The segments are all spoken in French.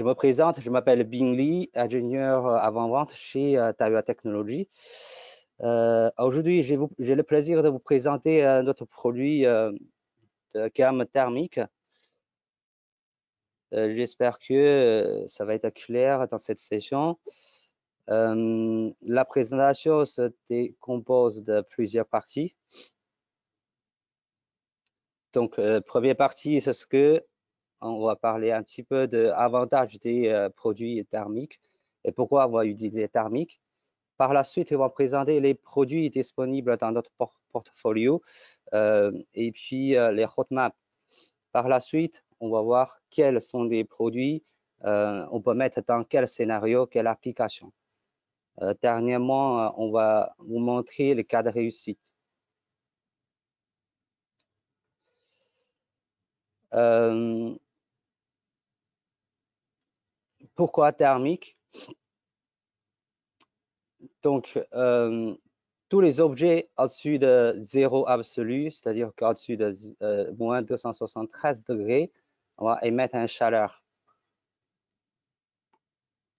Je me présente, je m'appelle Bing Li, ingénieur avant-vente chez Taoyuan Technologies. Aujourd'hui, j'ai le plaisir de vous présenter notre produit de gamme thermique. J'espère que ça va être clair dans cette session. La présentation se décompose de plusieurs parties. Donc, première partie, c'est ce que on va parler un petit peu de l'avantage des produits thermiques et pourquoi on va utiliser thermique. Par la suite, on va présenter les produits disponibles dans notre portfolio et puis les roadmaps. Par la suite, on va voir quels sont les produits on peut mettre dans quel scénario, quelle application. Dernièrement, on va vous montrer les cas de réussite. Pourquoi thermique? Donc, tous les objets au-dessus de 0 absolu, c'est-à-dire qu'au-dessus de moins 273 degrés, on va émettre une chaleur.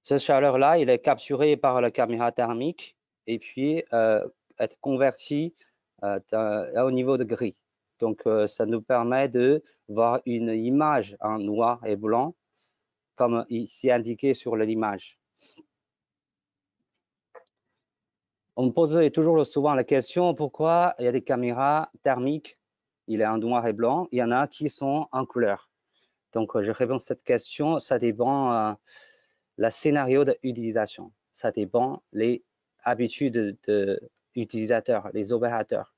Cette chaleur-là, il est capturée par la caméra thermique et puis être convertie au niveau de gris. Donc, ça nous permet de voir une image en noir et blanc, comme ici indiqué sur l'image. On me pose toujours souvent la question pourquoi il y a des caméras thermiques, il est en noir et blanc, il y en a qui sont en couleur. Donc, je réponds à cette question, ça dépend le scénario d'utilisation, ça dépend les habitudes de l'utilisateur, les opérateurs.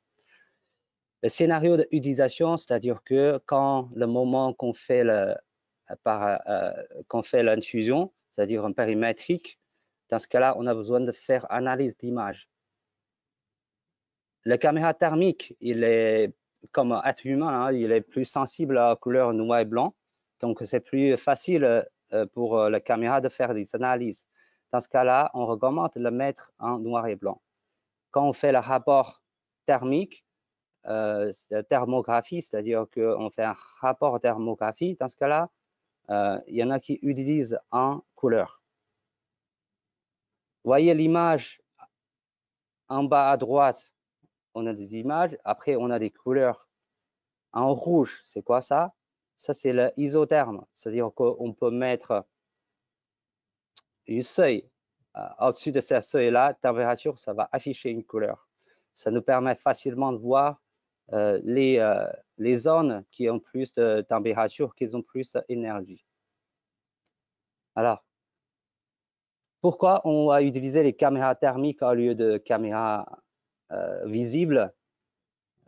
Le scénario d'utilisation, c'est-à-dire que quand le moment qu'on fait l'infusion, c'est-à-dire en périmétrique, dans ce cas-là, on a besoin de faire analyse d'image. La caméra thermique, il est comme être humain, hein, il est plus sensible à la couleur noir et blanc. Donc, c'est plus facile pour la caméra de faire des analyses. Dans ce cas-là, on recommande de le mettre en noir et blanc. Quand on fait le rapport thermique, thermographie, c'est-à-dire qu'on fait un rapport thermographie, dans ce cas-là, il y en a qui utilisent en couleur. Voyez l'image en bas à droite, on a des images, après on a des couleurs. En rouge, c'est quoi ça? Ça, c'est l'isotherme, c'est-à-dire qu'on peut mettre une seuil. Au-dessus de ce seuil-là, température, ça va afficher une couleur. Ça nous permet facilement de voir les zones qui ont plus de température, qui ont plus d'énergie. Alors, pourquoi on va utiliser les caméras thermiques au lieu de caméras visibles?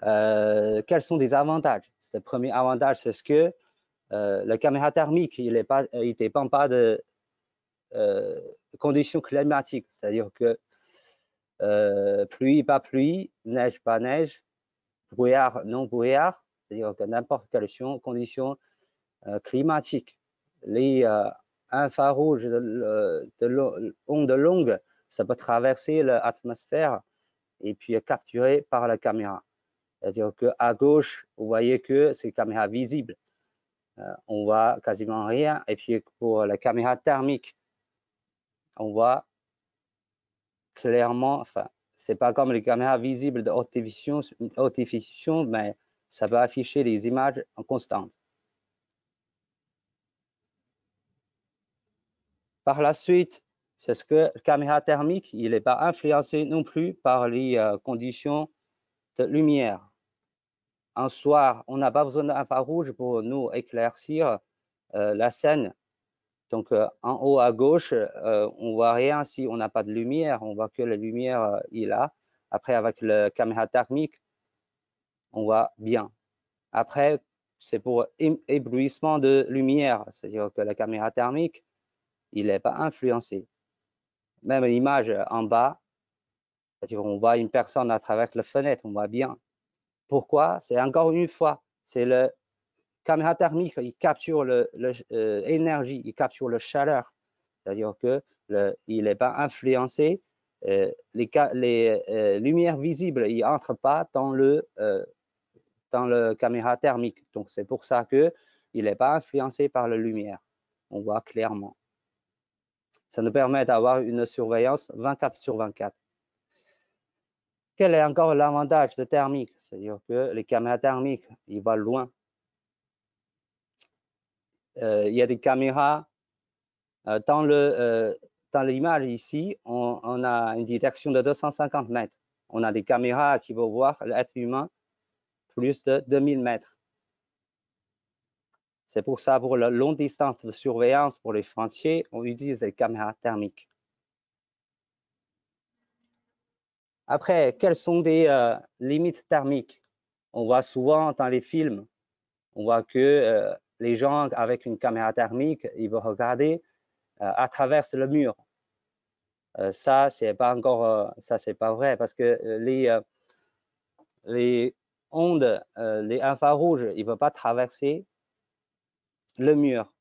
Quels sont les avantages? Le premier avantage, c'est que la caméra thermique, il ne dépend pas de conditions climatiques, c'est-à-dire que pluie, pas pluie, neige, pas neige, brouillard, non brouillard, c'est-à-dire que n'importe quelle condition climatique. Les infrarouges de ondes longues, ça peut traverser l'atmosphère et puis être capturé par la caméra. C'est-à-dire qu'à gauche, vous voyez que c'est caméra visible. On voit quasiment rien. Et puis pour la caméra thermique, on voit clairement, enfin, c'est pas comme les caméras visibles de haute définition, mais ça va afficher les images en constante. Par la suite, c'est ce que la caméra thermique, il n'est pas influencé non plus par les conditions de lumière. En soir, on n'a pas besoin d'infrarouge pour nous éclaircir la scène. Donc, en haut à gauche, on voit rien si on n'a pas de lumière. On voit que la lumière est là. Après, avec la caméra thermique, on voit bien. Après, c'est pour éblouissement de lumière. C'est-à-dire que la caméra thermique, il n'est pas influencé. Même l'image en bas, c'est-à-dire on voit une personne à travers la fenêtre, on voit bien. Pourquoi? C'est encore une fois, c'est la caméra thermique, il capture l'énergie, il capture la chaleur. C'est-à-dire qu'il n'est pas influencé. Les lumières visibles, ils n'entrent pas dans la caméra thermique. Donc, c'est pour ça qu'il n'est pas influencé par la lumière. On voit clairement. Ça nous permet d'avoir une surveillance 24/24. Quel est encore l'avantage de thermique? C'est-à-dire que les caméras thermiques, ils vont loin. Il y a des caméras dans l'image ici, on a une détection de 250 mètres. On a des caméras qui vont voir l'être humain plus de 2000 mètres. C'est pour ça, pour la longue distance de surveillance, pour les chantiers, on utilise des caméras thermiques. Après, quelles sont des limites thermiques? On voit souvent dans les films, on voit que les gens avec une caméra thermique, ils vont regarder à travers le mur. Ça, c'est pas encore, ça c'est pas vrai parce que les ondes, les infrarouges, ils ne peuvent pas traverser le mur.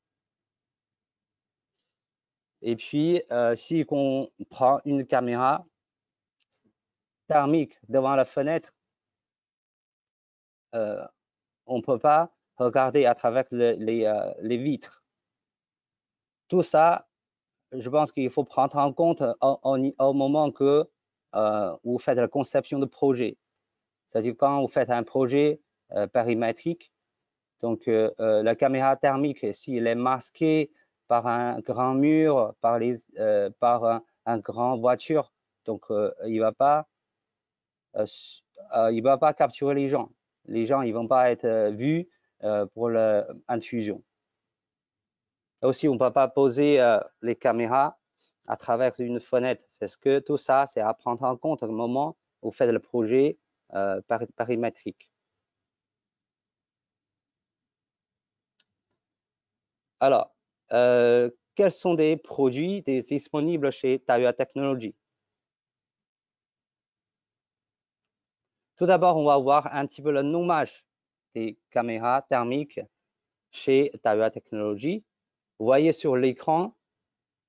Et puis, si on prend une caméra thermique devant la fenêtre, on ne peut pas regarder à travers les vitres. Tout ça, je pense qu'il faut prendre en compte au moment que vous faites la conception de projet. C'est-à-dire quand vous faites un projet périmétrique, donc la caméra thermique, s'il est masqué par un grand mur, par un grand voiture, donc il va pas capturer les gens. Les gens, ils vont pas être vus pour l'intrusion. Aussi, on ne peut pas poser les caméras à travers une fenêtre. C'est ce que tout ça, c'est à prendre en compte au moment où vous faites le projet périmétrique. Alors, quels sont des produits disponibles chez Tahua Technologies? Tout d'abord, on va voir un petit peu le nommage des caméras thermiques chez Tahua Technologies. Vous voyez sur l'écran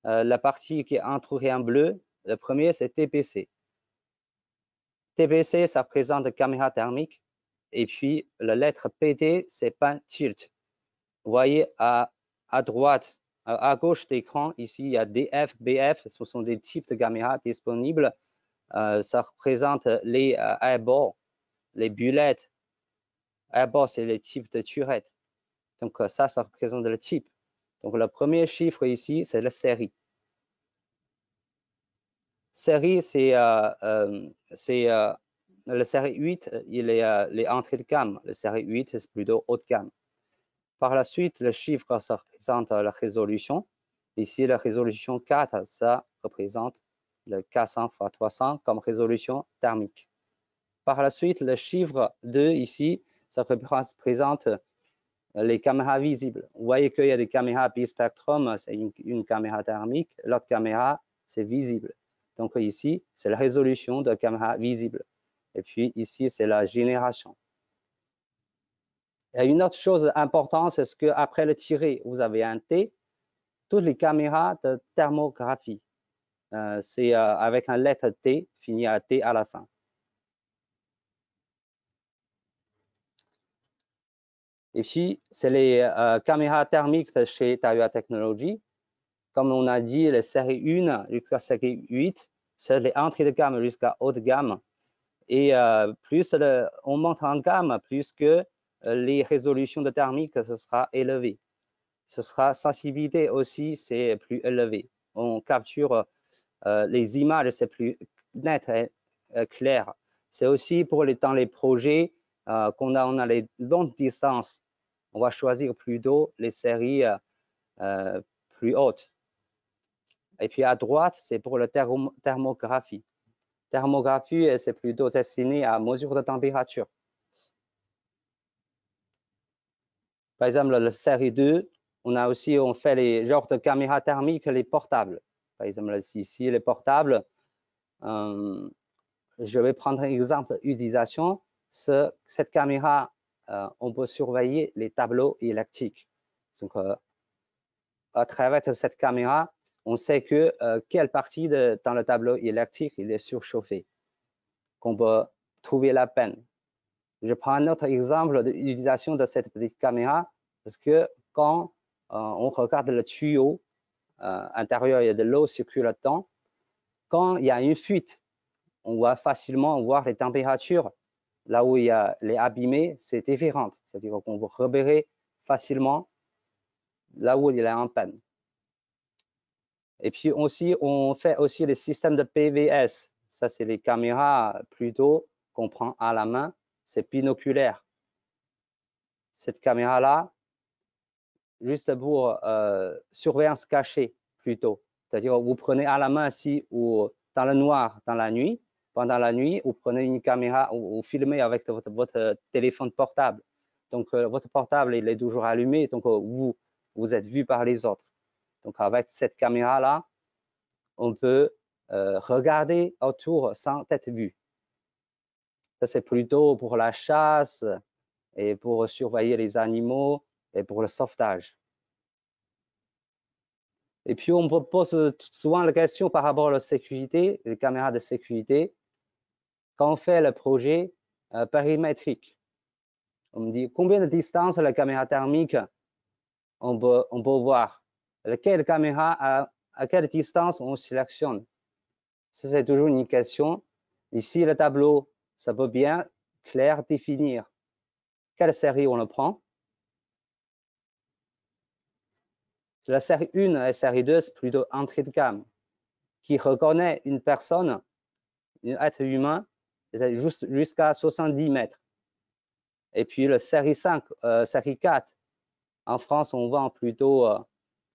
la partie qui est entourée en bleu. Le premier, c'est TPC. TPC, ça représente la caméra thermique. Et puis, la lettre PT, c'est Pan Tilt. Vous voyez à droite, à gauche d'écran, ici, il y a DF, BF. Ce sont des types de caméras disponibles. Ça représente les airballs, les bulettes. Airball, c'est les types de turettes. Donc, ça représente le type. Donc, le premier chiffre ici, c'est la série. Série, c'est le série 8, il est les entrées de gamme. Le série 8, c'est plutôt haut de gamme. Par la suite, le chiffre, ça représente la résolution. Ici, la résolution 4, ça représente le 400 x 300 comme résolution thermique. Par la suite, le chiffre 2 ici, ça représente les caméras visibles. Vous voyez qu'il y a des caméras bispectrum, c'est une caméra thermique. L'autre caméra, c'est visible. Donc ici, c'est la résolution de caméra visible. Et puis ici, c'est la génération. Et une autre chose importante, c'est qu'après le tiré, vous avez un T. Toutes les caméras de thermographie, c'est avec un lettre T, fini à T à la fin. Et puis, c'est les caméras thermiques de chez Tahua Technologies. Comme on a dit, les séries 1 jusqu'à série 8, c'est les entrées de gamme jusqu'à haut de gamme. Et plus on monte en gamme, plus que les résolutions de thermique, ce sera élevé. Ce sera sensibilité aussi, c'est plus élevé. On capture les images, c'est plus net et clair. C'est aussi pour dans les projets qu'on on a les longues distances. On va choisir plutôt les séries plus hautes. Et puis à droite, c'est pour la thermographie. Thermographie, c'est plutôt destiné à mesure de température. Par exemple, la série 2, on fait les genres de caméras thermiques, les portables. Par exemple, ici, les portables. Je vais prendre un exemple d'utilisation. Cette caméra, on peut surveiller les tableaux électriques. Donc, à travers cette caméra, on sait que quelle partie dans le tableau électrique il est surchauffé, qu'on peut trouver la peine. Je prends un autre exemple d'utilisation de cette petite caméra, parce que quand on regarde le tuyau intérieur, il y a de l'eau circulant. Quand il y a une fuite, on va facilement voir les températures. Là où il y a les abîmés, c'est différent. C'est-à-dire qu'on va repérer facilement là où il est en panne. Et puis aussi, on fait aussi les systèmes de PVS. Ça, c'est les caméras plutôt qu'on prend à la main. C'est binoculaire. Cette caméra-là, juste pour surveillance cachée plutôt. C'est-à-dire vous prenez à la main ici ou dans le noir, dans la nuit. Pendant la nuit, vous prenez une caméra ou vous filmez avec votre téléphone portable. Donc, votre portable, il est toujours allumé. Donc, vous êtes vu par les autres. Donc, avec cette caméra-là, on peut regarder autour sans être vu. Ça, c'est plutôt pour la chasse et pour surveiller les animaux et pour le sauvetage. Et puis, on me pose souvent la question par rapport à la sécurité, les caméras de sécurité. Quand on fait le projet périmétrique, on me dit combien de distance la caméra thermique on peut voir. Quelle caméra, à quelle distance on sélectionne. Ça, c'est toujours une question. Ici, le tableau, ça peut bien clair définir quelle série on le prend. La série 1 et la série 2, c'est plutôt entrée de gamme, qui reconnaît une personne, un être humain, jusqu'à 70 mètres. Et puis la série 5, série 4, en France, on vend plutôt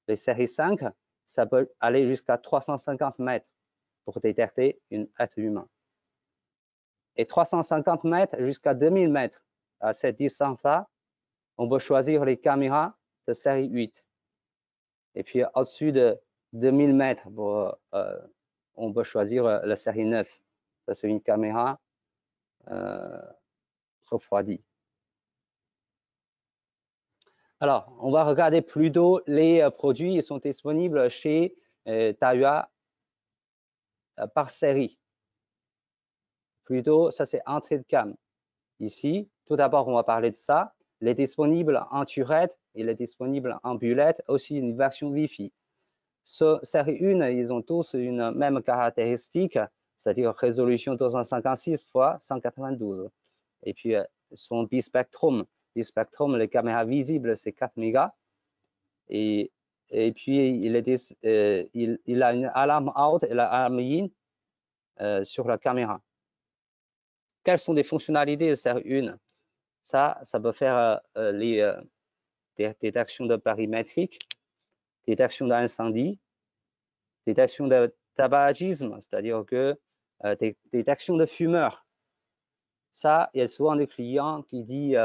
les séries 5, ça peut aller jusqu'à 350 mètres pour détecter un être humain. Et 350 mètres jusqu'à 2000 mètres, à cette distance-là, on peut choisir les caméras de série 8. Et puis au-dessus de 2000 mètres, on peut choisir la série 9. Ça, c'est une caméra refroidie. Alors, on va regarder plutôt les produits. Ils sont disponibles chez Tahua par série. Plutôt, ça c'est entrée de gamme. Ici, tout d'abord, on va parler de ça. Il est disponible en turette, il est disponible en bullette, aussi une version Wi-Fi. Série 1, ils ont tous une même caractéristique, c'est-à-dire résolution 256 x 192. Et puis, son bispectrum. Bispectrum, les caméras visibles, c'est 4 mégas. Et puis, il a une alarme out et l'alarme in sur la caméra. Quelles sont les fonctionnalités de série 1? Ça peut faire les détections de périmétrique, détection d'incendie, détection de tabagisme, c'est-à-dire que détection de fumeurs. Ça, il y a souvent des clients qui disent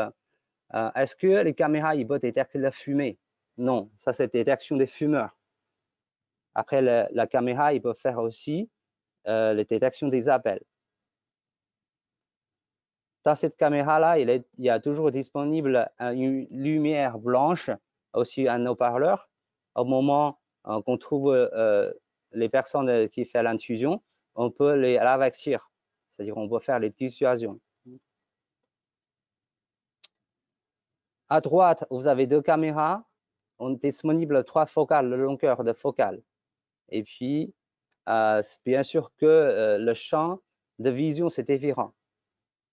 est-ce que les caméras ils peuvent détecter la fumée? Non, ça c'est détection des fumeurs. Après, la caméra, il peut faire aussi les détections des appels. Dans cette caméra-là, il y a toujours disponible une lumière blanche, aussi un haut-parleur. Au moment qu'on trouve les personnes qui font l'intrusion, on peut les avertir, c'est-à-dire on peut faire les dissuasions. À droite, vous avez deux caméras. On est disponible 3 focales, le longueur de focale. Et puis, bien sûr que le champ de vision, c'est différent.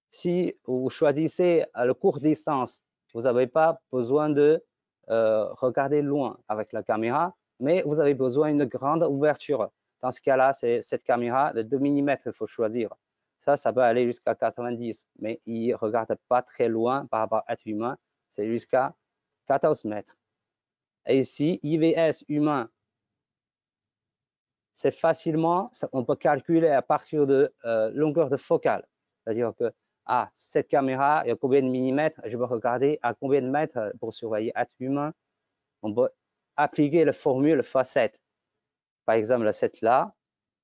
Si vous choisissez à la courte distance, vous n'avez pas besoin de regarder loin avec la caméra, mais vous avez besoin d'une grande ouverture. Dans ce cas-là, c'est cette caméra de 2 mm qu'il faut choisir. Ça peut aller jusqu'à 90, mais il ne regarde pas très loin par rapport à l'être humain, c'est jusqu'à 14 mètres. Et ici, IVS humain, c'est facilement, on peut calculer à partir de longueur de focale. C'est-à-dire que cette caméra, il y a combien de millimètres, je peux regarder à combien de mètres pour surveiller l'être humain. On peut appliquer la formule x7. Par exemple, cette là,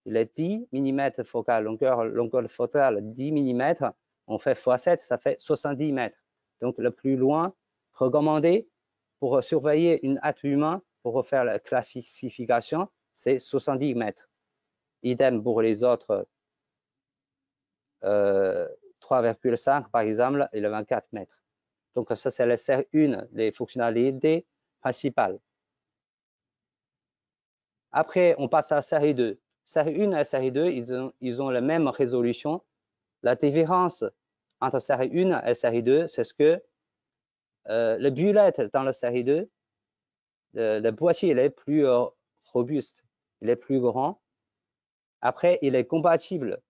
il est 10 mm focale, longueur de focale 10 mm, on fait x7, ça fait 70 mètres. Donc, le plus loin recommandé pour surveiller un être humain, pour refaire la classification, c'est 70 mètres. Idem pour les autres 3,5 par exemple et le 24 mètres. Donc ça c'est la série 1 des fonctionnalités principales. Après, on passe à la série 2. Série 1 et série 2, ils ont la même résolution. La différence entre série 1 et série 2, c'est ce que le bullet dans la série 2, le boîtier il est plus robuste, il est plus grand. Après, il est compatible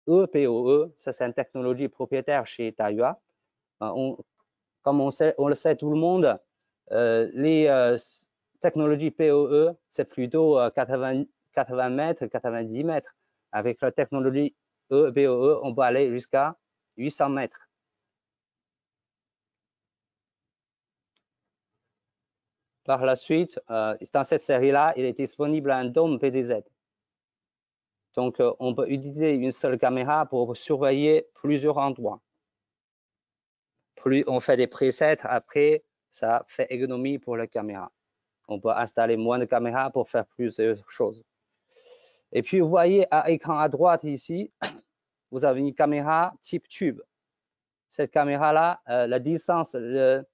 EPOE, ça c'est une technologie propriétaire chez Dahua. Comme on le sait tout le monde, les technologies POE, c'est plutôt 80 mètres, 90 mètres. Avec la technologie EPOE, on peut aller jusqu'à 800 mètres. Par la suite, dans cette série-là, il est disponible un dôme PDZ. Donc, on peut utiliser une seule caméra pour surveiller plusieurs endroits. Plus on fait des presets, après, ça fait économie pour la caméra. On peut installer moins de caméras pour faire plusieurs choses. Et puis, vous voyez à l'écran à droite ici, vous avez une caméra type tube. Cette caméra-là, la distance le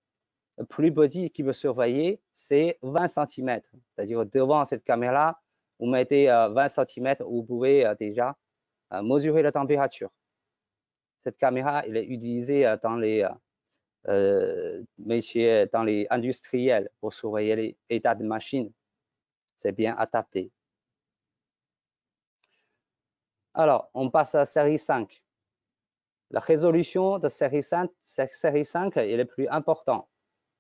plus petit qui peut surveiller, c'est 20 cm. C'est-à-dire devant cette caméra, vous mettez 20 cm où vous pouvez déjà mesurer la température. Cette caméra, elle est utilisée dans les métiers, dans les industriels pour surveiller l'état de machine. C'est bien adapté. Alors, on passe à la série 5. La résolution de série 5, elle est plus importante.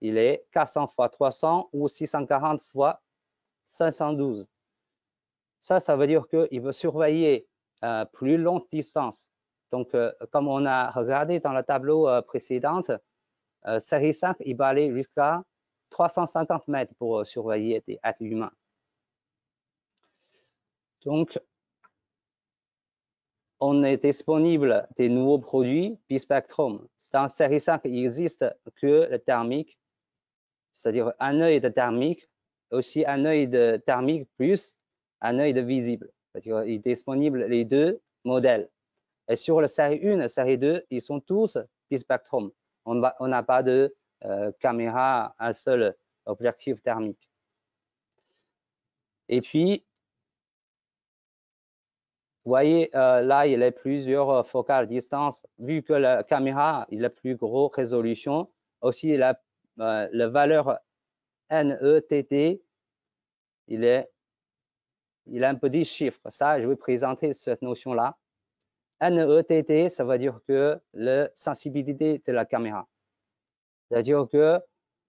Il est 400 x 300 ou 640 x 512. Ça veut dire qu'il veut surveiller plus longue distance. Donc, comme on a regardé dans le tableau précédent, série 5, il va aller jusqu'à 350 mètres pour surveiller des êtres humains. Donc, on est disponible des nouveaux produits bispectrum. Dans série 5, il n'existe que le thermique, c'est-à-dire un œil de thermique, aussi un œil de thermique plus un œil de visible. C'est-à-dire il est disponible les deux modèles. Et sur la série 1 et la série 2, ils sont tous bispectrum. On n'a pas de caméra, un seul objectif thermique. Et puis, vous voyez, là, il y a plusieurs focales distance. Vu que la caméra il a plus grosse résolution, aussi la valeur NETT, il a un petit chiffre. Ça, je vais présenter cette notion-là. NETT, ça veut dire que la sensibilité de la caméra. C'est-à-dire que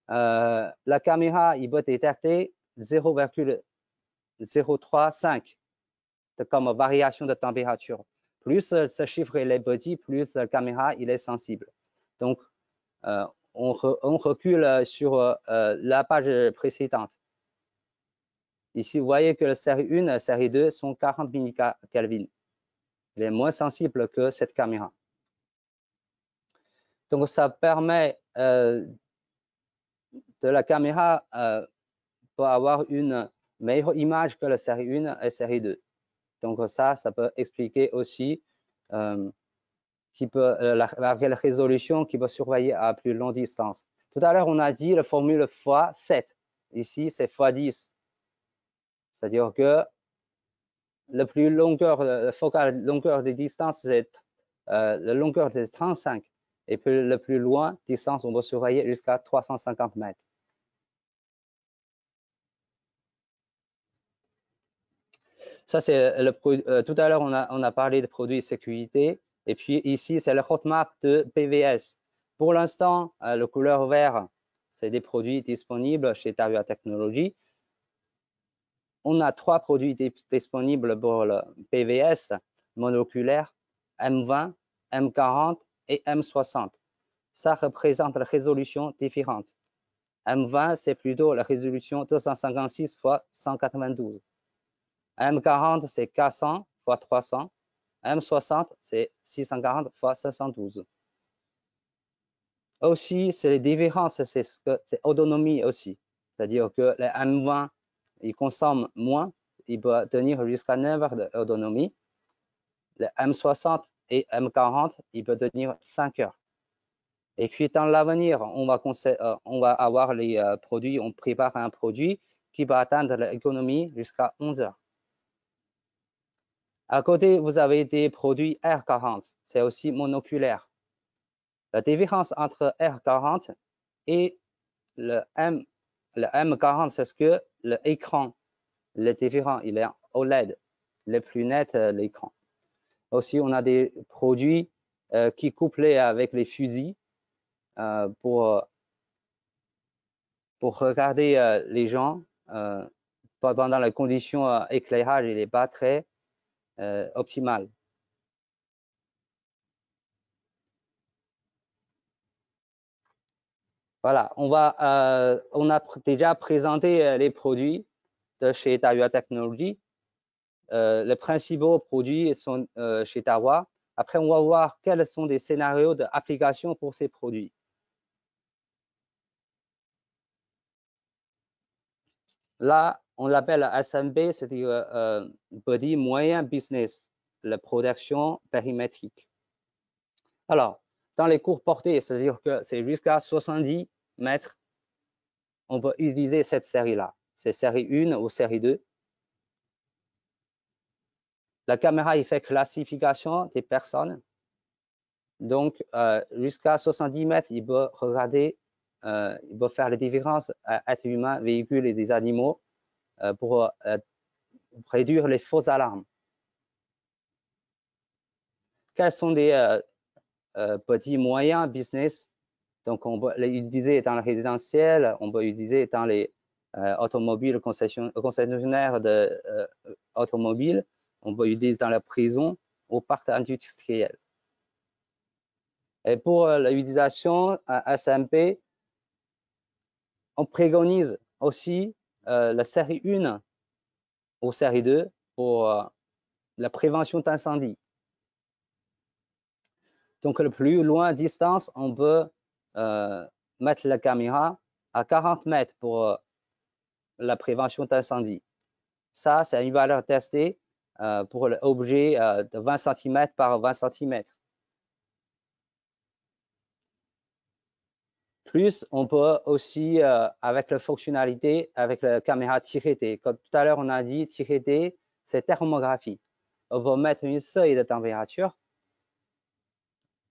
la caméra, il peut détecter 0,035 comme variation de température. Plus ce chiffre il est petit, plus la caméra il est sensible. Donc, on recule sur la page précédente. Ici, vous voyez que la série 1 et la série 2 sont 40 millikelvin. Il est moins sensible que cette caméra. Donc, ça permet de la caméra pour avoir une meilleure image que la série 1 et la série 2. Donc, ça peut expliquer aussi la résolution qui peut surveiller à plus longue distance. Tout à l'heure, on a dit la formule x7. Ici, c'est x10. C'est-à-dire que la plus longueur, la focale longueur de distance, c'est la longueur de 35. Et puis le plus loin, distance, on va surveiller jusqu'à 350 mètres. Ça, c'est tout à l'heure, on a parlé de produits de sécurité. Et puis ici, c'est le roadmap de PVS. Pour l'instant, le couleur vert, c'est des produits disponibles chez Dahua Technologies. On a 3 produits disponibles pour le PVS monoculaire, M20, M40 et M60. Ça représente la résolution différente. M20, c'est plutôt la résolution 256 x 192. M40, c'est 400 x 300. M60, c'est 640 x 512. Aussi, c'est les différences, c'est autonomie aussi. C'est-à-dire que les M20, ils consomment moins, ils peuvent tenir jusqu'à 9 heures d'autonomie. Les M60 et M40, ils peuvent tenir 5 heures. Et puis, dans l'avenir, on va avoir les produits, on prépare un produit qui va atteindre l'économie jusqu'à 11 heures. À côté, vous avez des produits R40, c'est aussi monoculaire. La différence entre R40 et le M40, c'est ce que l'écran, le différent, il est OLED, le plus net l'écran. Aussi, on a des produits qui couplés avec les fusils pour regarder les gens pendant les conditions éclairage, il n'est pas très optimal. Voilà, on a déjà présenté les produits de chez Dahua Technologies. Les principaux produits sont chez Dahua. Après, on va voir quels sont les scénarios d'application pour ces produits. Là, on l'appelle SMB, c'est-à-dire Body Moyen Business, la protection périmétrique. Alors, dans les courtes portées, c'est-à-dire que c'est jusqu'à 70 mètres, on peut utiliser cette série-là. C'est série 1 ou série 2. La caméra, il fait classification des personnes. Donc, jusqu'à 70 mètres, il peut regarder, il peut faire les différences entre humains, véhicules et des animaux pour réduire les fausses alarmes. Quels sont des petits moyens business? Donc, on peut les utiliser dans le résidentiel, on peut utiliser dans les automobiles concessionnaires d'automobiles, on peut utiliser dans la prison, au parc industriel. Et pour l'utilisation SMP, on préconise aussi la série 1 ou série 2 pour la prévention d'incendie. Donc, le plus loin distance, on peut mettre la caméra à 40 mètres pour la prévention d'incendie. Ça, c'est une valeur testée pour l'objet de 20 cm par 20 cm. Plus, on peut aussi, avec la fonctionnalité, avec la caméra tirée. Comme tout à l'heure, on a dit tirée, c'est thermographie. On va mettre une seuil de température,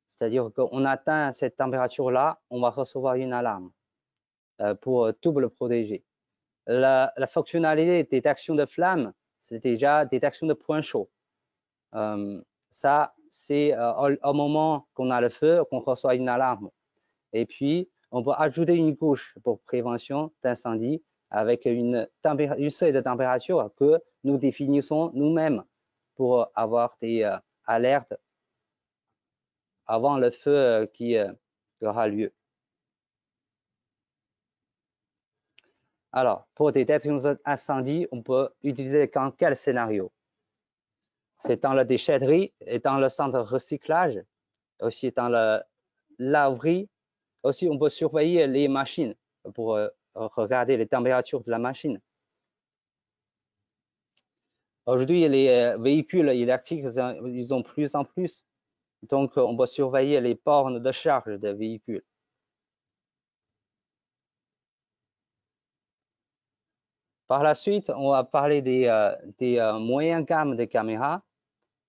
c'est-à-dire qu'on atteint cette température-là, on va recevoir une alarme pour double protéger. La fonctionnalité de détection de flammes, c'est déjà détection de points chauds. Ça, c'est au moment qu'on a le feu, qu'on reçoit une alarme. Et puis, on peut ajouter une couche pour prévention d'incendie avec une seuil de température que nous définissons nous-mêmes pour avoir des alertes avant le feu qui aura lieu. Alors, pour détection d'incendie, on peut utiliser dans quel scénario? C'est dans la déchetterie et dans le centre de recyclage, aussi dans la laverie. Aussi, on peut surveiller les machines pour regarder les températures de la machine. Aujourd'hui, les véhicules électriques, ils ont plus en plus. Donc, on peut surveiller les bornes de charge des véhicules. Par la suite, on va parler des moyennes gammes de caméras.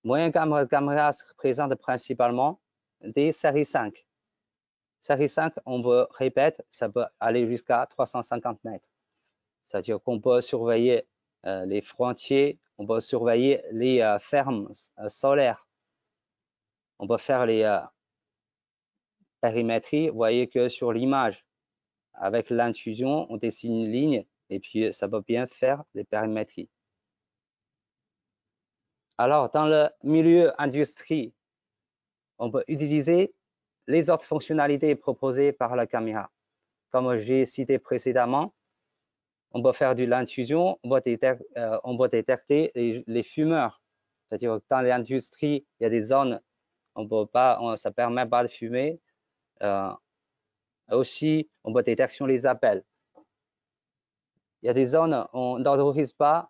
Moyenne gamme de caméras se présentent principalement des séries 5. Série 5, on peut répéter, ça peut aller jusqu'à 350 mètres. C'est-à-dire qu'on peut surveiller les frontiers, on peut surveiller les fermes solaires. On peut faire les périmétries. Vous voyez que sur l'image, avec l'intrusion, on dessine une ligne et puis ça peut bien faire les périmétries. Alors, dans le milieu industrie, on peut utiliser les autres fonctionnalités proposées par la caméra. Comme j'ai cité précédemment, on peut faire de l'intrusion, on peut détecter les fumeurs. C'est-à-dire que dans l'industrie, il y a des zones, on peut pas, ça ne permet pas de fumer. Aussi, on peut détection les appels. Il y a des zones, on n'autorise pas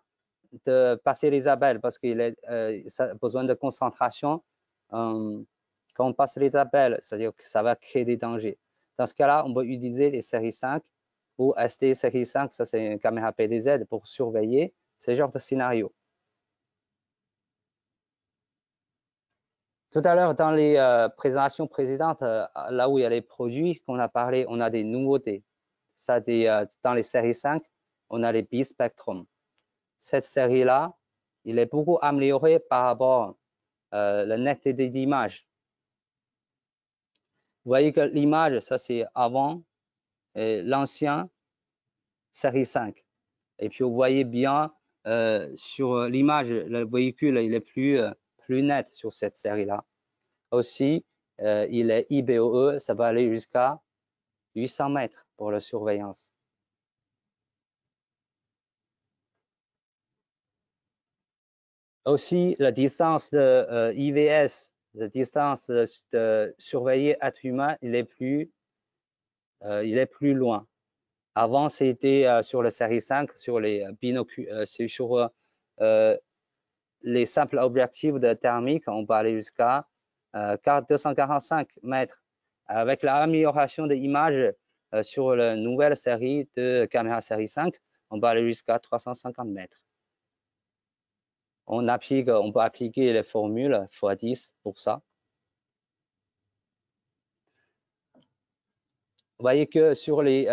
de passer les appels parce qu'il a besoin de concentration. Quand on passe les appels, c'est-à-dire que ça va créer des dangers. Dans ce cas-là, on peut utiliser les séries 5 ou ST série 5, ça c'est une caméra PDZ pour surveiller ce genre de scénario. Tout à l'heure, dans les présentations précédentes, là où il y a les produits qu'on a parlé, on a des nouveautés. Ça, dans les séries 5, on a les bispectrum. Cette série-là, il est beaucoup amélioré par rapport à la netteté d'image. Vous voyez que l'image, ça c'est avant l'ancien série 5. Et puis vous voyez bien sur l'image, le véhicule il est plus net sur cette série-là. Aussi, il est IBOE, ça va aller jusqu'à 800 mètres pour la surveillance. Aussi, la distance de IVS, la distance de surveiller être humain, il est plus loin. Avant, c'était sur la série 5, sur les binoculaires, sur les simples objectifs de thermique, on peut aller jusqu'à 245 mètres. Avec l'amélioration des images sur la nouvelle série de caméra série 5, on peut aller jusqu'à 350 mètres. On peut appliquer les formules x10 pour ça. Vous voyez que sur les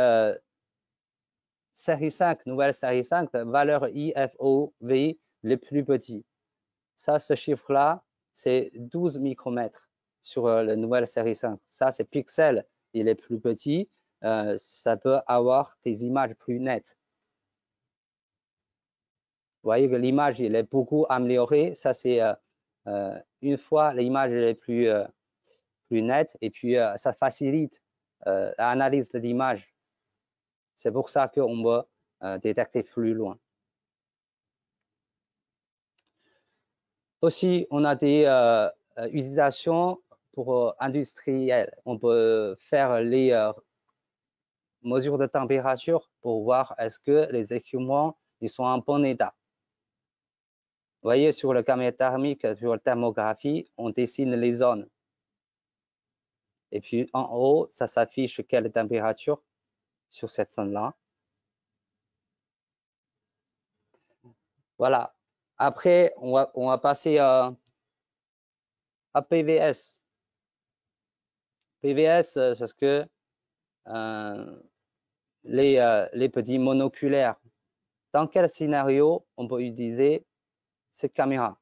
série 5, nouvelle série 5, la valeur IFOV les plus petits. Ça, ce chiffre-là, c'est 12 micromètres sur la nouvelle série 5. Ça, c'est pixel, il est plus petit. Ça peut avoir des images plus nettes. Vous voyez que l'image, il est beaucoup améliorée. Ça, c'est une fois l'image est plus nette et puis ça facilite l'analyse de l'image. C'est pour ça qu'on peut détecter plus loin. Aussi, on a des utilisations pour industrielles. On peut faire les mesures de température pour voir est-ce que les équipements ils sont en bon état. Vous voyez, sur le caméra thermique, sur la thermographie, on dessine les zones. Et puis en haut, ça s'affiche quelle température sur cette zone-là. Voilà. Après, on va passer à PVS. PVS, c'est ce que les petits monoculaires. Dans quel scénario on peut utiliser cette caméra?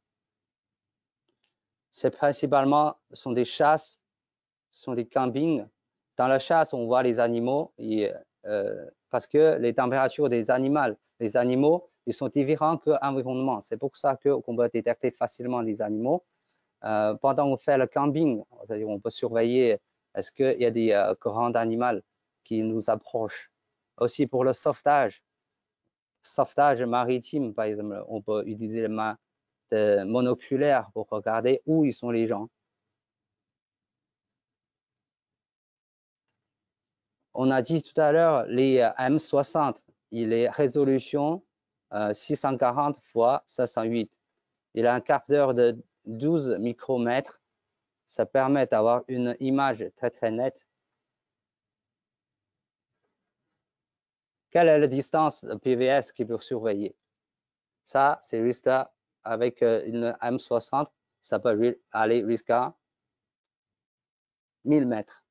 C'est principalement sont des chasses, sont des campings. Dans la chasse, on voit les animaux parce que les températures des animaux, les animaux, ils sont différents que l'environnement. C'est pour ça qu'on peut détecter facilement les animaux. Pendant qu'on fait le camping, c'est-à-dire on peut surveiller est-ce qu'il y a des grands animaux qui nous approchent. Aussi pour le sauvetage maritime, par exemple, on peut utiliser le monoculaire pour regarder où ils sont les gens. On a dit tout à l'heure, les M60, il est résolution 640 x 508. Il a un capteur de 12 micromètres. Ça permet d'avoir une image très, très nette. Quelle est la distance de PVS qu'il peut surveiller? Ça, c'est jusqu'à, avec une M60, ça peut aller jusqu'à 1000 mètres.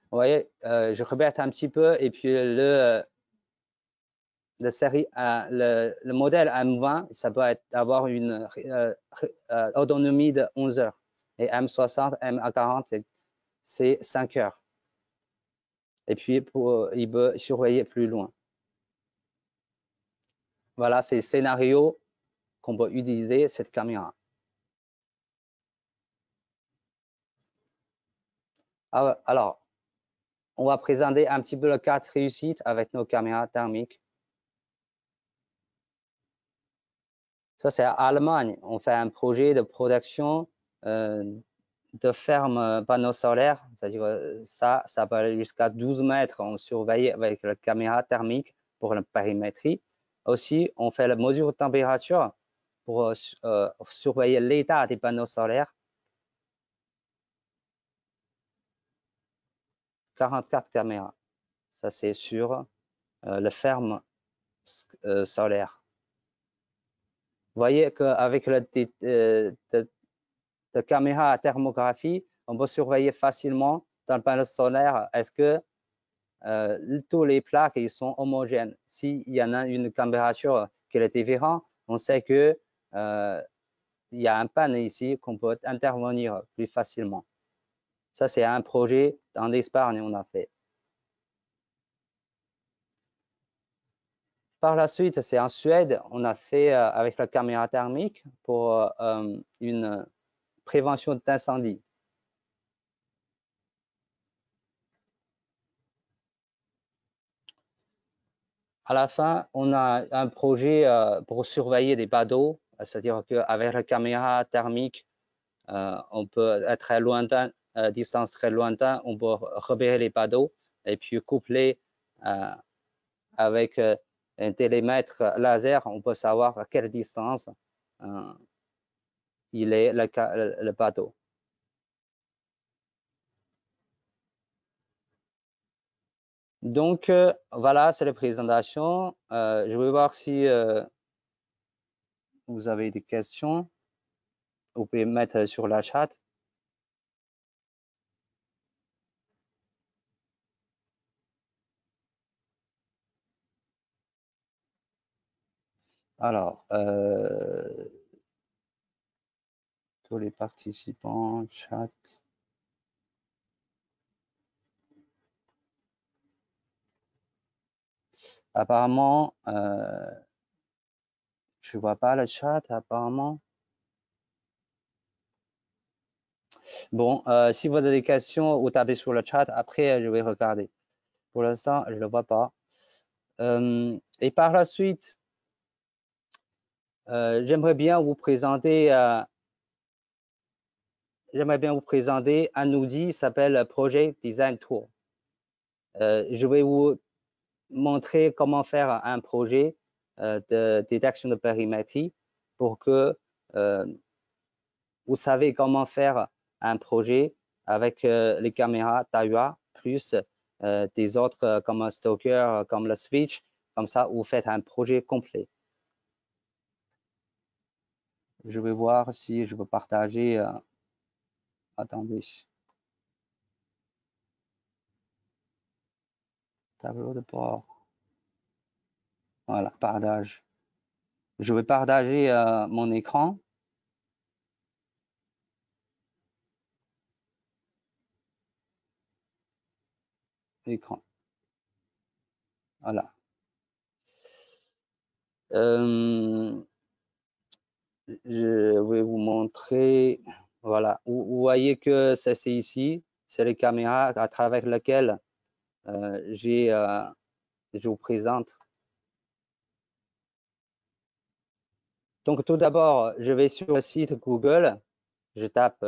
Vous voyez, je répète un petit peu, et puis le modèle M20, ça peut avoir une autonomie de 11 heures. Et M60, M40, c'est 5 heures. Et puis, il peut surveiller plus loin. Voilà, c'est le scénario qu'on peut utiliser cette caméra. Alors, on va présenter un petit peu le cas de réussite avec nos caméras thermiques. Ça, c'est à Allemagne. On fait un projet de protection de ferme panneaux solaires. C'est-à-dire ça peut aller jusqu'à 12 mètres. On surveille avec la caméra thermique pour la périmétrie. Aussi, on fait la mesure de température pour surveiller l'état des panneaux solaires. 44 caméras. Ça, c'est sur la ferme solaire. Vous voyez qu'avec la caméra à thermographie, on peut surveiller facilement dans le panneau solaire, est-ce que tous les plaques ils sont homogènes. S'il y en a une température qui est différente, on sait que il y a un panne ici qu'on peut intervenir plus facilement. Ça, c'est un projet en Espagne on a fait. Par la suite, c'est en Suède, on a fait avec la caméra thermique pour une prévention d'incendie. À la fin, on a un projet pour surveiller des bateaux, c'est-à-dire qu'avec la caméra thermique, on peut être très lointain, distance très lointaine, on peut repérer les bateaux et puis coupler avec un télémètre laser, on peut savoir à quelle distance il est le bateau. Donc, voilà, c'est la présentation. Je vais voir si vous avez des questions. Vous pouvez mettre sur la chat. Alors, tous les participants, chat. Apparemment, je ne vois pas le chat, apparemment. Bon, si vous avez des questions, vous tapez sur le chat. Après, je vais regarder. Pour l'instant, je ne le vois pas. Et par la suite, j'aimerais bien vous présenter un outil qui s'appelle Project Design Tool. Je vais vous montrer comment faire un projet de détection de périmétrie pour que vous savez comment faire un projet avec les caméras Dahua plus des autres comme un Stalker, comme le Switch. Comme ça, vous faites un projet complet. Je vais voir si je peux partager. Attendez. Tableau de bord. Voilà, partage. Je vais partager mon écran. Écran. Voilà. Je vais vous montrer. Voilà. Vous voyez que c'est ici. C'est les caméras à travers lesquelles je vous présente. Donc, tout d'abord, je vais sur le site Google. Je tape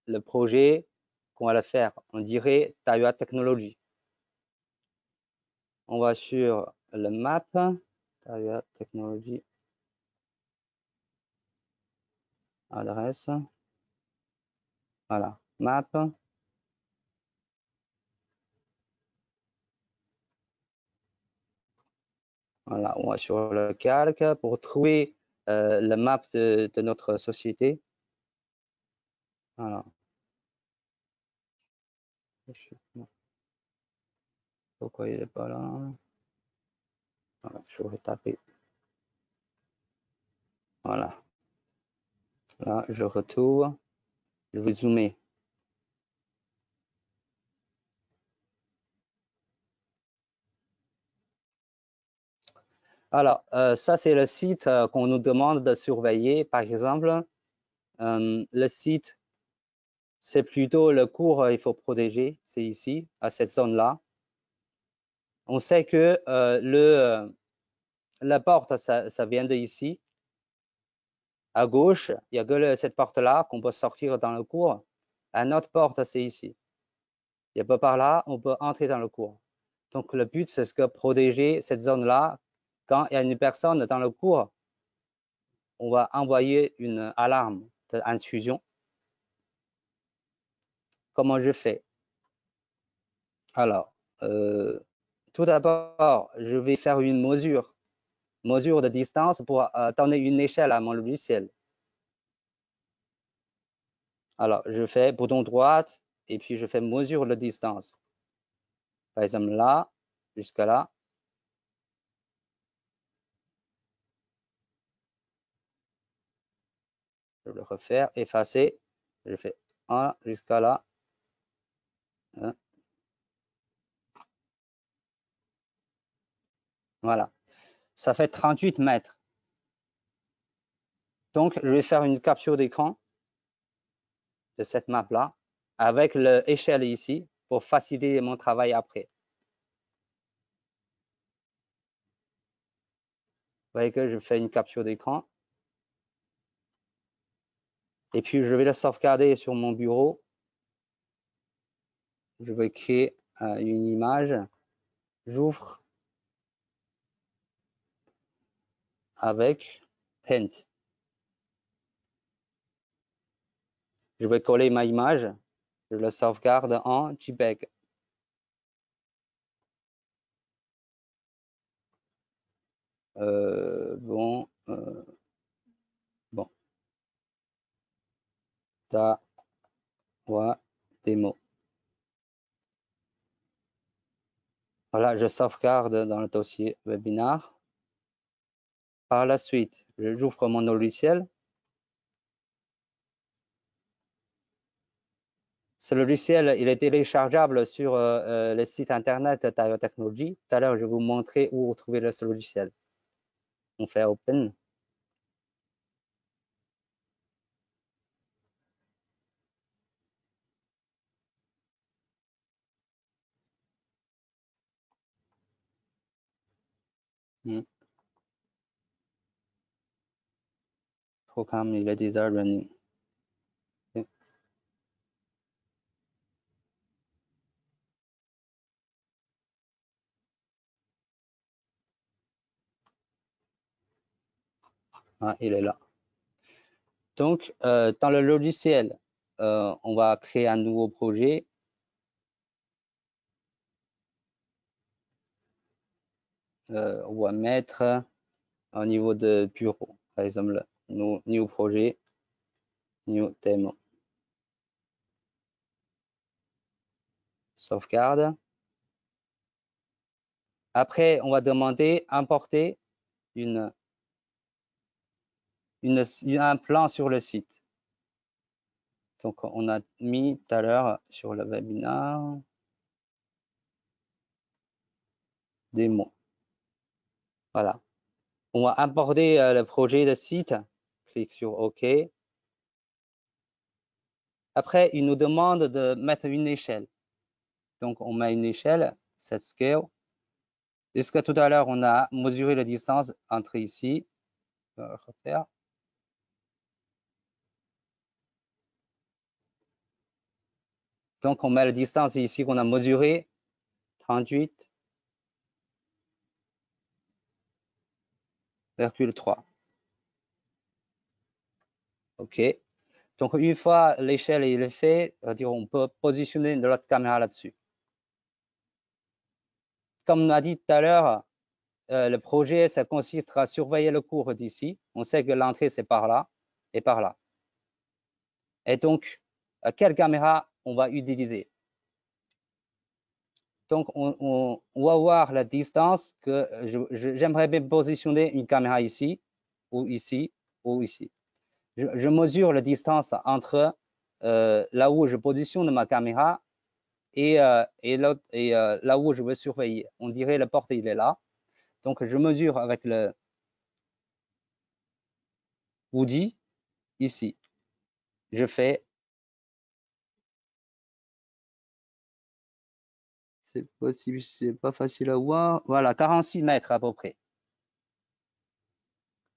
le projet qu'on va le faire. On dirait Dahua Technology. On va sur le map. Dahua Technology. Adresse. Voilà. Map. Voilà, on va sur le calque pour trouver la map de notre société. Voilà. Pourquoi il n'est pas là? Voilà, je vais taper. Voilà. Là, je retourne. Je vais zoomer. Alors, ça, c'est le site qu'on nous demande de surveiller. Par exemple, le site, c'est plutôt le cours il faut protéger. C'est ici, à cette zone-là. On sait que la porte, ça vient de ici. À gauche, il y a que cette porte-là qu'on peut sortir dans le cours. Une autre porte, c'est ici. Il y a pas par là, on peut entrer dans le cours. Donc, le but, c'est de protéger cette zone-là. Quand il y a une personne dans le cours, on va envoyer une alarme d'intrusion. Comment je fais? Alors, tout d'abord, je vais faire une mesure de distance pour donner une échelle à mon logiciel. Alors, je fais bouton droite et puis je fais mesure de distance. Par exemple, là, jusqu'à là. Je vais le refaire, effacer. Je fais 1 jusqu'à là. 1. Voilà. Ça fait 38 mètres. Donc, je vais faire une capture d'écran de cette map-là avec l'échelle ici pour faciliter mon travail après. Vous voyez que je fais une capture d'écran. Et puis, je vais la sauvegarder sur mon bureau. Je vais créer une image. J'ouvre avec Paint. Je vais coller ma image. Je la sauvegarde en JPEG. Bon. Démo. Voilà, je sauvegarde dans le dossier webinar. Par la suite, j'ouvre mon logiciel. Ce logiciel, il est téléchargeable sur le site internet de Tailleur Technologies. Tout à l'heure, je vais vous montrer où retrouver ce logiciel. On fait Open. Le programme, il est déjà running. Ah, il est là. Donc, dans le logiciel, on va créer un nouveau projet. On va mettre au niveau de bureau, par exemple, new projet, new demo. Sauvegarde. Après, on va demander importer un plan sur le site. Donc, on a mis tout à l'heure sur le webinaire démo. Voilà. On va importer le projet de site. Clique sur OK. Après, il nous demande de mettre une échelle. Donc, on met une échelle, set scale. Jusqu'à tout à l'heure, on a mesuré la distance entre ici. Refaire. Donc, on met la distance ici qu'on a mesuré, 38,3. OK. Donc, une fois l'échelle est faite, on peut positionner notre caméra là-dessus. Comme on a dit tout à l'heure, le projet, ça consiste à surveiller le cours d'ici. On sait que l'entrée, c'est par là et par là. Et donc, quelle caméra on va utiliser? Donc, on va voir la distance que j'aimerais bien positionner une caméra ici, ou ici, ou ici. Je mesure la distance entre là où je positionne ma caméra et là où je veux surveiller. On dirait la porte, il est là. Donc, je mesure avec le Woody ici. Je fais. C'est possible, c'est pas facile à voir. Voilà, 46 mètres à peu près.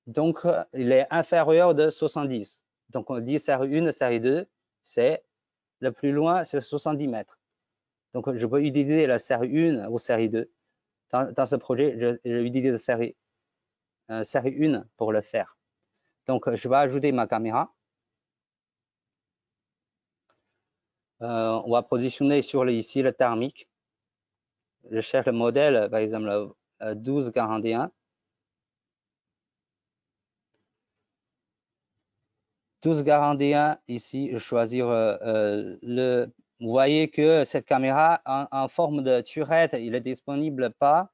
Donc, il est inférieur de 70. Donc, on dit série 1, série 2, c'est le plus loin, c'est 70 mètres. Donc, je peux utiliser la série 1 ou série 2. Dans ce projet, je utilise la série 1 pour le faire. Donc, je vais ajouter ma caméra. On va positionner sur ici le thermique. je cherche le modèle, par exemple, 1241. 1241, ici, je choisis le... Vous voyez que cette caméra en forme de turette, il est disponible pas,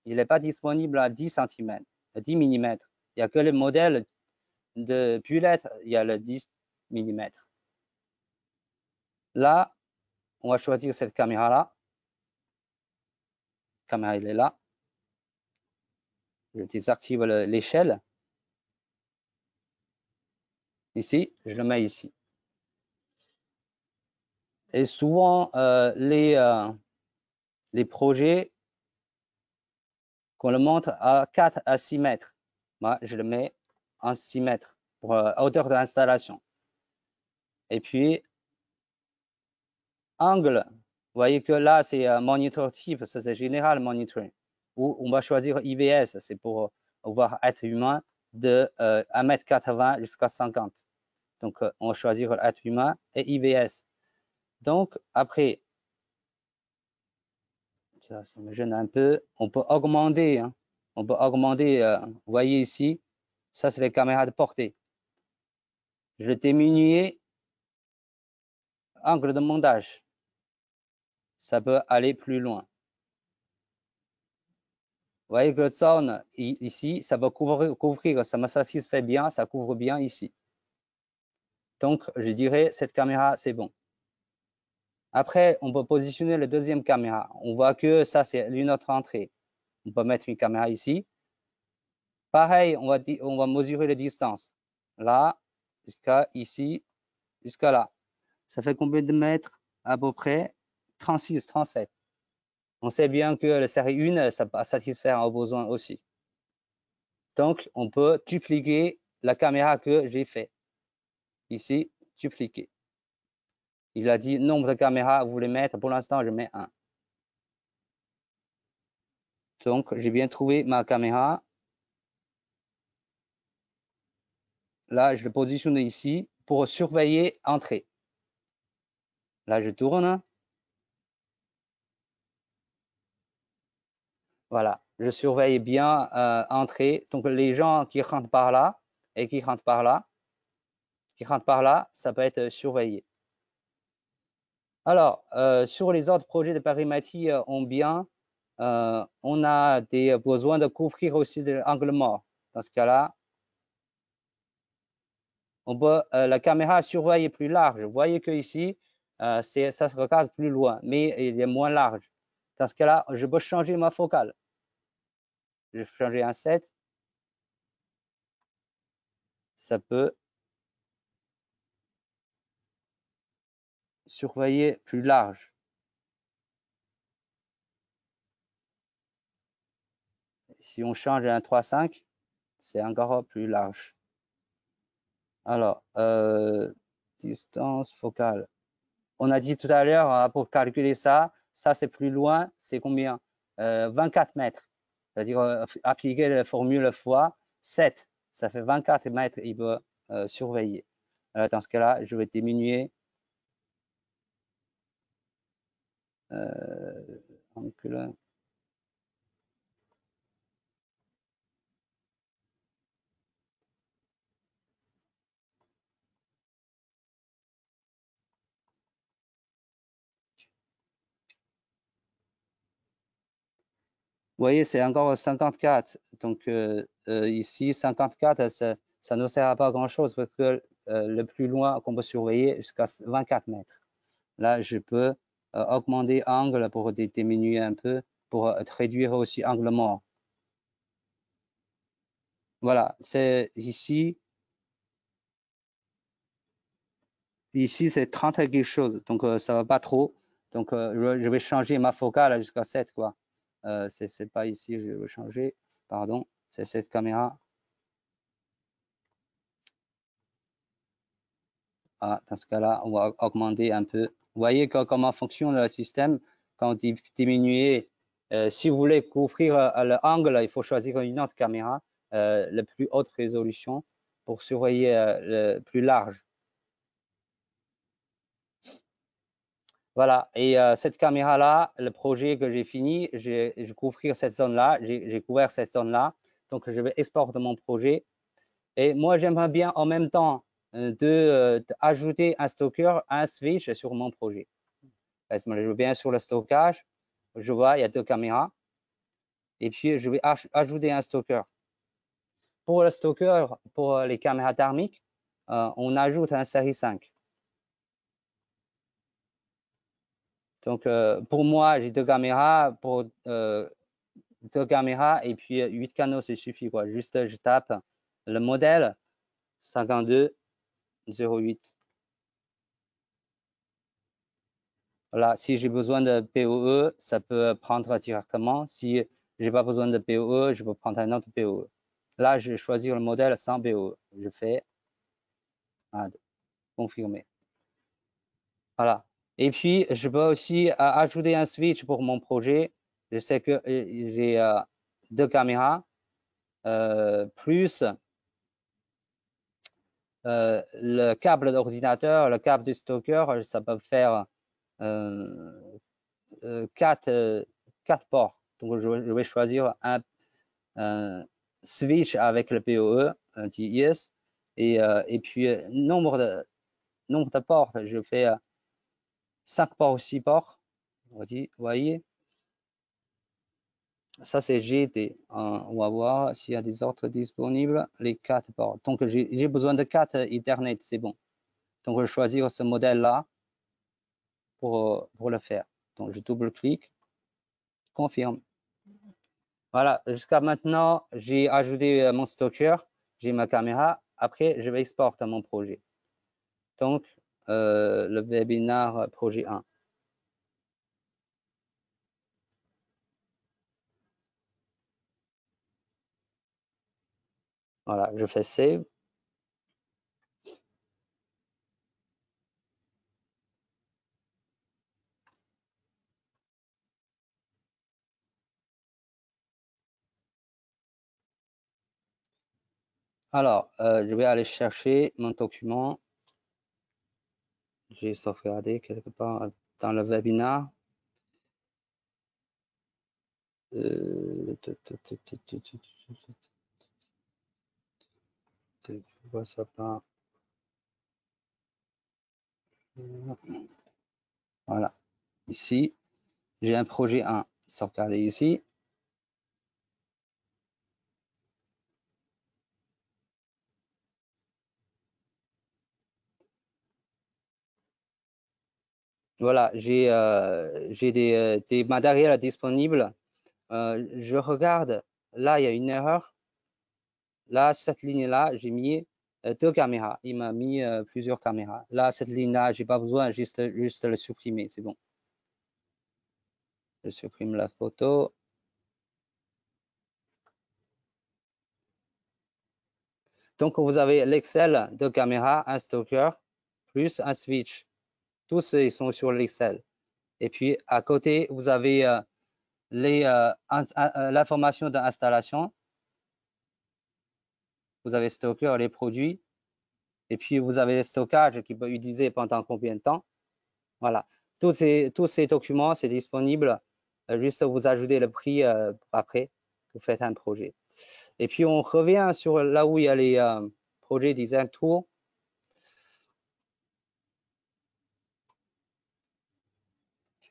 il n'est pas disponible à 10 cm, à 10 mm. Il n'y a que le modèle de Bullet, il y a le 10 mm. Là, on va choisir cette caméra-là. La caméra, elle est là. Je désactive l'échelle. Ici, je le mets ici. Et souvent, les projets qu'on le montre à 4 à 6 mètres. Moi, je le mets en 6 mètres pour hauteur d'installation. Et puis, angle. Vous voyez que là, c'est un monitor type, ça c'est général monitoring. Où on va choisir IVS, c'est pour voir être humain de 1,80 m jusqu'à 50. Donc, on va choisir être humain et IVS. Donc, après, ça me gêne un peu, on peut augmenter. Hein. On peut augmenter, vous voyez ici, ça c'est les caméras de portée. Je vais diminuer angle de montage. Ça peut aller plus loin. Vous voyez que le zone ici, ça va couvrir, ça me satisfait bien, ça couvre bien ici. Donc, je dirais, cette caméra, c'est bon. Après, on peut positionner la deuxième caméra. On voit que ça, c'est une autre entrée. On peut mettre une caméra ici. Pareil, on va mesurer les distances. Là, jusqu'à ici, jusqu'à là. Ça fait combien de mètres? À peu près 36, 37. On sait bien que la série 1, ça va satisfaire aux besoins aussi. Donc, on peut dupliquer la caméra que j'ai fait. Ici, dupliquer. Il a dit nombre de caméras, vous voulez mettre. Pour l'instant, je mets 1. Donc, j'ai bien trouvé ma caméra. Là, je le positionne ici pour surveiller entrée. Là, je tourne. Voilà, je surveille bien entrée. Donc, les gens qui rentrent par là et qui rentrent par là, ça peut être surveillé. Alors, sur les autres projets de parimétrie on a des besoins de couvrir aussi l'angle mort. Dans ce cas-là, on peut la caméra surveille plus large. Vous voyez que ici, ça se regarde plus loin, mais il est moins large. Dans ce cas-là, je peux changer ma focale. Je vais changer un 7. Ça peut surveiller plus large. Si on change un 3,5, c'est encore plus large. Alors, distance focale. On a dit tout à l'heure, pour calculer ça, c'est plus loin, c'est combien 24 mètres. C'est-à-dire, appliquer la formule fois 7, ça fait 24 mètres, il peut surveiller. Alors, dans ce cas-là, je vais diminuer. Vous voyez, c'est encore 54. Donc, ici, 54, ça ne sert à pas grand-chose parce que le plus loin qu'on peut surveiller, jusqu'à 24 mètres. Là, je peux augmenter angle pour diminuer un peu, pour réduire aussi angle mort. Voilà, c'est ici. Ici, c'est 30 quelque chose, donc ça va pas trop. Donc, je vais changer ma focale jusqu'à 7, quoi. C'est pas ici, je vais changer. Pardon, c'est cette caméra. Ah, dans ce cas-là, on va augmenter un peu. Vous voyez comment fonctionne le système quand il diminue. Si vous voulez couvrir l'angle, il faut choisir une autre caméra, la plus haute résolution pour surveiller le plus large. Voilà, et cette caméra-là, le projet que j'ai fini, je couvrir cette zone-là, j'ai couvert cette zone-là, donc je vais exporter mon projet. Et moi, j'aimerais bien en même temps d'ajouter un stocker, un switch sur mon projet. Je vais bien sur le stockage, je vois, il y a 2 caméras, et puis je vais ajouter un stocker. Pour le stocker, pour les caméras thermiques, on ajoute un série 5. Donc, pour moi, j'ai 2 caméras, pour 2 caméras et puis 8 canaux, c'est suffit, quoi. Juste, je tape le modèle 5208. Voilà, si j'ai besoin de PoE, ça peut prendre directement. Si j'ai pas besoin de PoE, je peux prendre un autre PoE. Là, je vais choisir le modèle sans PoE. Je fais confirmer. Voilà. Et puis, je peux aussi ajouter un switch pour mon projet. Je sais que j'ai 2 caméras, plus le câble d'ordinateur, le câble du stocker, ça peut faire 4 ports. Donc, je vais choisir un switch avec le PoE, un TIS, et puis nombre de ports, je fais 5 ports, 6 ports. Vous voyez, ça c'est GT. On va voir s'il y a des autres disponibles, les 4 ports. Donc, j'ai besoin de 4 Ethernet, c'est bon. Donc, je vais choisir ce modèle-là pour le faire. Donc, je double-clique, confirme. Voilà, jusqu'à maintenant, j'ai ajouté mon stocker, j'ai ma caméra. Après, je vais exporter mon projet. Donc, le webinaire projet 1. Voilà, je fais save. Alors, je vais aller chercher mon document. J'ai sauvegardé quelque part dans le webinaire. Je vois ça pas. Voilà, ici, j'ai un projet 1. Sauvegarder ici. Voilà, j'ai des matériels disponibles. Je regarde, là, il y a une erreur. Là, cette ligne-là, j'ai mis 2 caméras. Il m'a mis plusieurs caméras. Là, cette ligne-là, j'ai pas besoin, juste le supprimer, c'est bon. Je supprime la photo. Donc, vous avez l'Excel, 2 caméras, un stocker, plus un switch. Tous, ils sont sur l'Excel. Et puis, à côté, vous avez l'information d'installation. Vous avez stocker les produits. Et puis, vous avez le stockage qui peut utiliser pendant combien de temps. Voilà. Tous ces documents, c'est disponible. Juste vous ajoutez le prix après, vous faites un projet. Et puis, on revient sur là où il y a les projets design tool.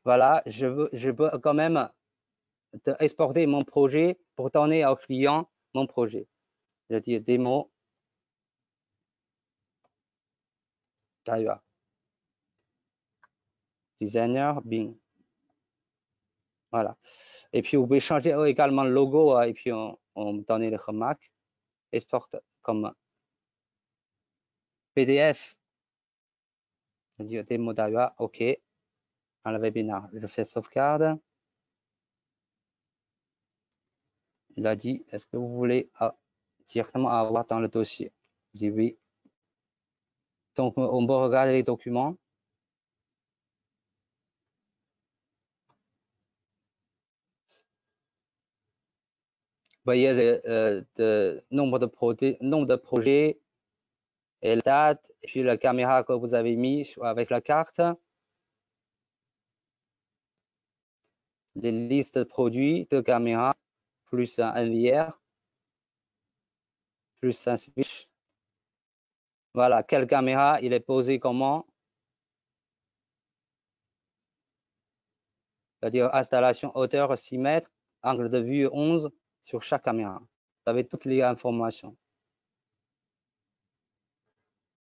Voilà, je peux quand même exporter mon projet pour donner au client mon projet. Je dis démo. D'ailleurs, designer, Bing. Voilà. Et puis, vous pouvez changer également le logo et puis on donne les remarques. Exporte comme PDF. Je dis démo d'ailleurs, OK. Dans le webinaire, je fais sauvegarde. Il a dit, est-ce que vous voulez directement avoir dans le dossier? Je dis oui. Donc, on peut regarder les documents. Vous voyez le nombre de projets et la date, et puis la caméra que vous avez mis avec la carte. les listes de produits, de caméras, plus un NVR, plus un switch. Voilà, quelle caméra, il est posé comment. C'est-à-dire installation hauteur 6 mètres, angle de vue 11 sur chaque caméra. Vous avez toutes les informations.